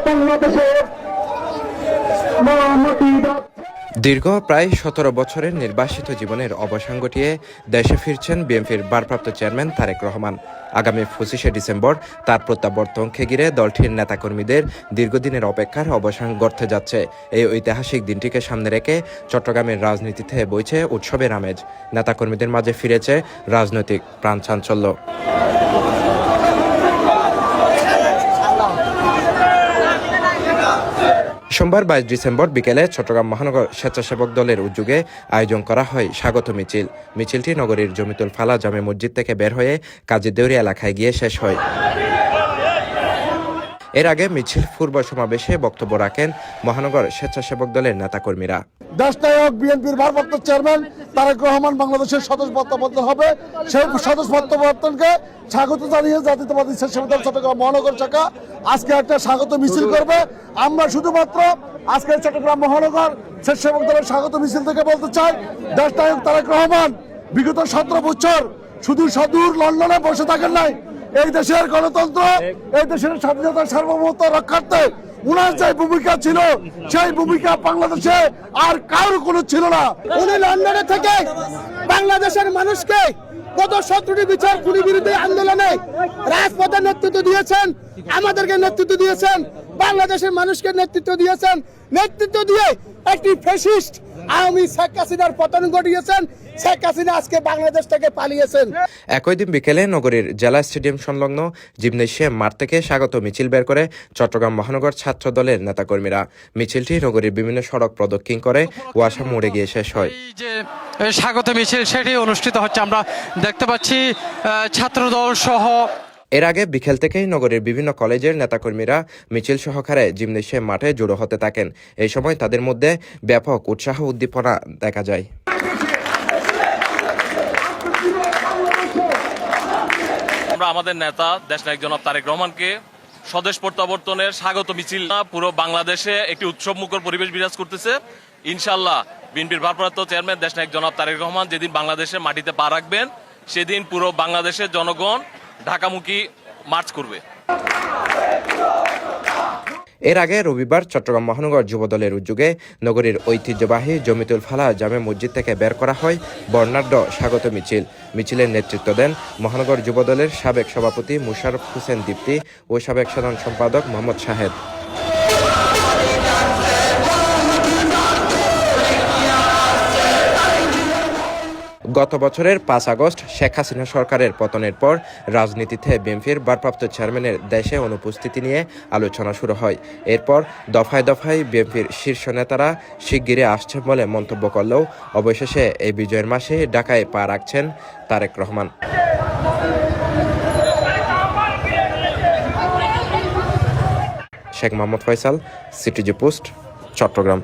বাংলাদেশের দীর্ঘ প্রায় ১৭ বছরের নির্বাসিত জীবনের অবসান ঘটিয়ে দেশে ফিরছেন বিএনপির ভারপ্রাপ্ত চেয়ারম্যান তারেক রহমান। আগামী ২৫শে ডিসেম্বর তার প্রত্যাবর্তনকে ঘিরে দলটির নেতাকর্মীদের দীর্ঘদিনের অপেক্ষার অবসান ঘটতে যাচ্ছে। এই ঐতিহাসিক দিনটিকে সামনে রেখে চট্টগ্রামের রাজনীতিতে বইছে উৎসবের আমেজ। নেতাকর্মীদের মাঝে ফিরেছে রাজনৈতিক প্রাণচাঞ্চল্য। সোমবার ২২ ডিসেম্বর বিকেলে চট্টগ্রাম মহানগর স্বেচ্ছাসেবক দলের উদ্যোগে আয়োজন করা হয় স্বাগত মিছিল। মিছিলটি নগরীর জমিতুল ফালা জামে মসজিদ থেকে বের হয়ে কাজী দেউরি এলাকায় গিয়ে শেষ হয়। এর আগে মিছিল পূর্ব সমাবেশে বক্তব্য রাখেন মহানগর স্বেচ্ছাসেবক দলের নেতাকর্মীরা। দেশনায়ক বিএনপির ভারপ্রাপ্ত চেয়ারম্যান তারেক রহমান বাংলাদেশের সদস্য প্রত্যাবর্তন হবে। সেই সদস্য প্রত্যাবর্তনকে স্বাগত জানিয়ে জাতীয়তাবাদী স্বেচ্ছাসেবক দল চট্টগ্রাম মহানগর শাখা আজকে একটা স্বাগত মিছিল করবে। আমরা শুধুমাত্র আজকে চট্টগ্রাম মহানগর স্বেচ্ছাসেবক দলের স্বাগত মিছিল থেকে বলতে চাই, দেশনায়ক তারেক রহমান বিগত ১৭ বছর শুধু সুদূর লন্ডনে বসে থাকেন নাই। এই দেশের গণতন্ত্র, এই দেশের স্বাধীনতা সার্বভৌমত্ব রক্ষার্থে উনার যে ভূমিকা ছিল, সেই ভূমিকা বাংলাদেশে আর কারোর কোনো ছিল না। উনি লন্ডনে থেকে বাংলাদেশের মানুষকে গত ১৭টি বিচার খুনি বিরোধী আন্দোলনে রাজপথে নেতৃত্ব দিয়েছেন, আমাদেরকে নেতৃত্ব দিয়েছেন, বাংলাদেশের মানুষকে নেতৃত্ব দিয়েছেন। নেতৃত্ব দিয়ে একটি ফ্যাসিস্ট আওয়ামী শেখ হাসিনার পতন ঘটিয়েছেন। শেখ হাসিনা আজকে বাংলাদেশ থেকে পালিয়েছেন। একই দিন বিকেলে নগরীর জেলা স্টেডিয়াম সংলগ্ন জিমনেশিয়াম মাঠ থেকে স্বাগত মিছিল বের করে চট্টগ্রাম মহানগর ছাত্র দলের নেতাকর্মীরা। মিছিলটি নগরীর বিভিন্ন সড়ক প্রদক্ষিণ করে ওয়াসা মোড়ে গিয়ে শেষ হয়। যে স্বাগত মিছিল সেটি অনুষ্ঠিত হচ্ছে, আমরা দেখতে পাচ্ছি ছাত্রদল সহ। এর আগে বিকেল থেকেই নগরীর বিভিন্ন কলেজের নেতাকর্মীরা মিছিল সহকারে জিমনেশিয়াম মাঠে জড়ো হতে থাকেন। এই সময় তাদের মধ্যে ব্যাপক উৎসাহ উদ্দীপনা দেখা যায়। আমরা আমাদের নেতা দেশনায়ক জনাব তারেক রহমানকে স্বদেশ প্রত্যাবর্তনের স্বাগত মিছিল পুরো বাংলাদেশে একটি উৎসবমুখর পরিবেশ বিরাজ করতেছে। ইনশাআল্লাহ বিএনপির ভারপ্রাপ্ত চেয়ারম্যান দেশনায়ক জনাব তারেক রহমান যেদিন বাংলাদেশের মাটিতে পা রাখবেন সেদিন পুরো বাংলাদেশের জনগণ ঢাকামুখী মার্চ করবে। এর আগে রবিবার চট্টগ্রাম মহানগর যুবদলের উদ্যোগে নগরীর ঐতিহ্যবাহী জমিতুল ফালা জামে মসজিদ থেকে বের করা হয় বর্ণাঢ্য স্বাগত মিছিল। মিছিলের নেতৃত্ব দেন মহানগর যুবদলের সাবেক সভাপতি মুশাররফ হোসেন দীপ্তি ও সাবেক সাধারণ সম্পাদক মোহাম্মদ শাহেদ। গত বছরের ৫ আগস্ট শেখ হাসিনা সরকারের পতনের পর রাজনীতিতে বিএনপির ভারপ্রাপ্ত চেয়ারম্যানের দেশে অনুপস্থিতি নিয়ে আলোচনা শুরু হয়। এরপর দফায় দফায় বিএনপির শীর্ষ নেতারা শিগগিরই আসছেন বলে মন্তব্য করলেও অবশেষে এই বিজয়ের মাসে ঢাকায় পা রাখছেন তারেক রহমান। Sheikh Mohammad Faisal, C T G post, Chittagong.